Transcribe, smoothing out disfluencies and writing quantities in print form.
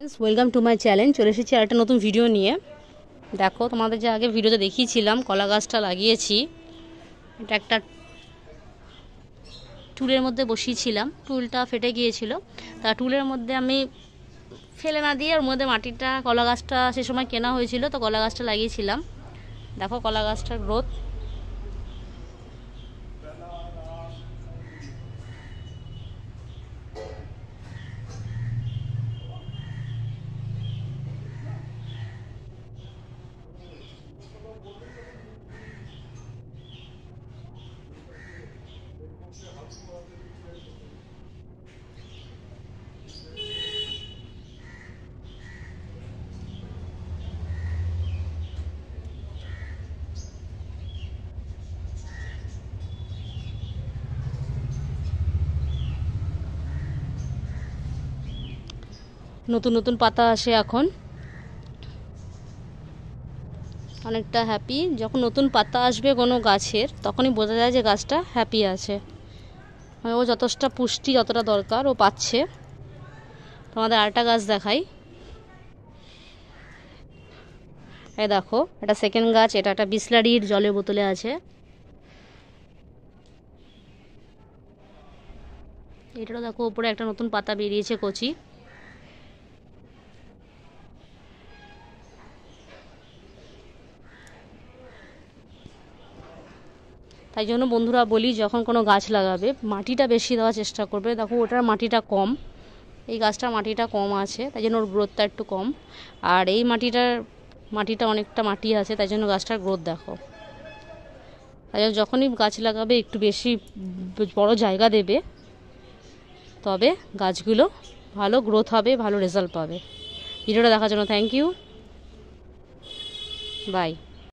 Welcome to my channel. চলে এসেছি আর একটা নতুন ভিডিও নিয়ে। দেখো, তোমাদের যে আগে ভিডিওতে দেখিয়েছিলাম কলা গাছটা লাগিয়েছি, এটা একটা টুলের মধ্যে বসিয়েছিলাম, টুলটা ফেটে গিয়েছিল। তা টুলের মধ্যে আমি ফেলে না দিয়ে ওর মধ্যে মাটিটা, কলা গাছটা সে সময় কেনা হয়েছিল, তো কলা গাছটা লাগিয়েছিলাম। দেখো কলা গাছটার গ্রোথ। নতুন নতুন পাতা আসে এখন, অনেকটা হ্যাপি। যখন নতুন পাতা আসবে কোনো গাছের, তখনই বোঝা যায় যে গাছটা হ্যাপি আছে, মানে ও যতটা পুষ্টি যতটা দরকার ও পাচ্ছে। তোমাদের আরেকটা গাছ দেখাই। এই দেখো, এটা সেকেন্ড গাছ, এটা একটা বিসলারির জলের বোতলে আছে। এটারও দেখো উপরে একটা নতুন পাতা বেরিয়েছে, কচি। তাই জন্য বন্ধুরা বলি, যখন কোনো গাছ লাগাবে মাটিটা বেশি দেওয়ার চেষ্টা করবে। দেখো ওটার মাটিটা কম, এই গাছটার মাটিটা কম আছে, তাই জন্য ওর গ্রোথটা একটু কম। আর এই মাটিটা অনেকটা মাটি আছে, তাই জন্য গাছটার গ্রোথ দেখো। তাই জন্য যখনই গাছ লাগাবে একটু বেশি বড় জায়গা দেবে, তবে গাছগুলো ভালো গ্রোথ হবে, ভালো রেজাল্ট পাবে। ভিডিওটা দেখার জন্য থ্যাংক ইউ, বাই।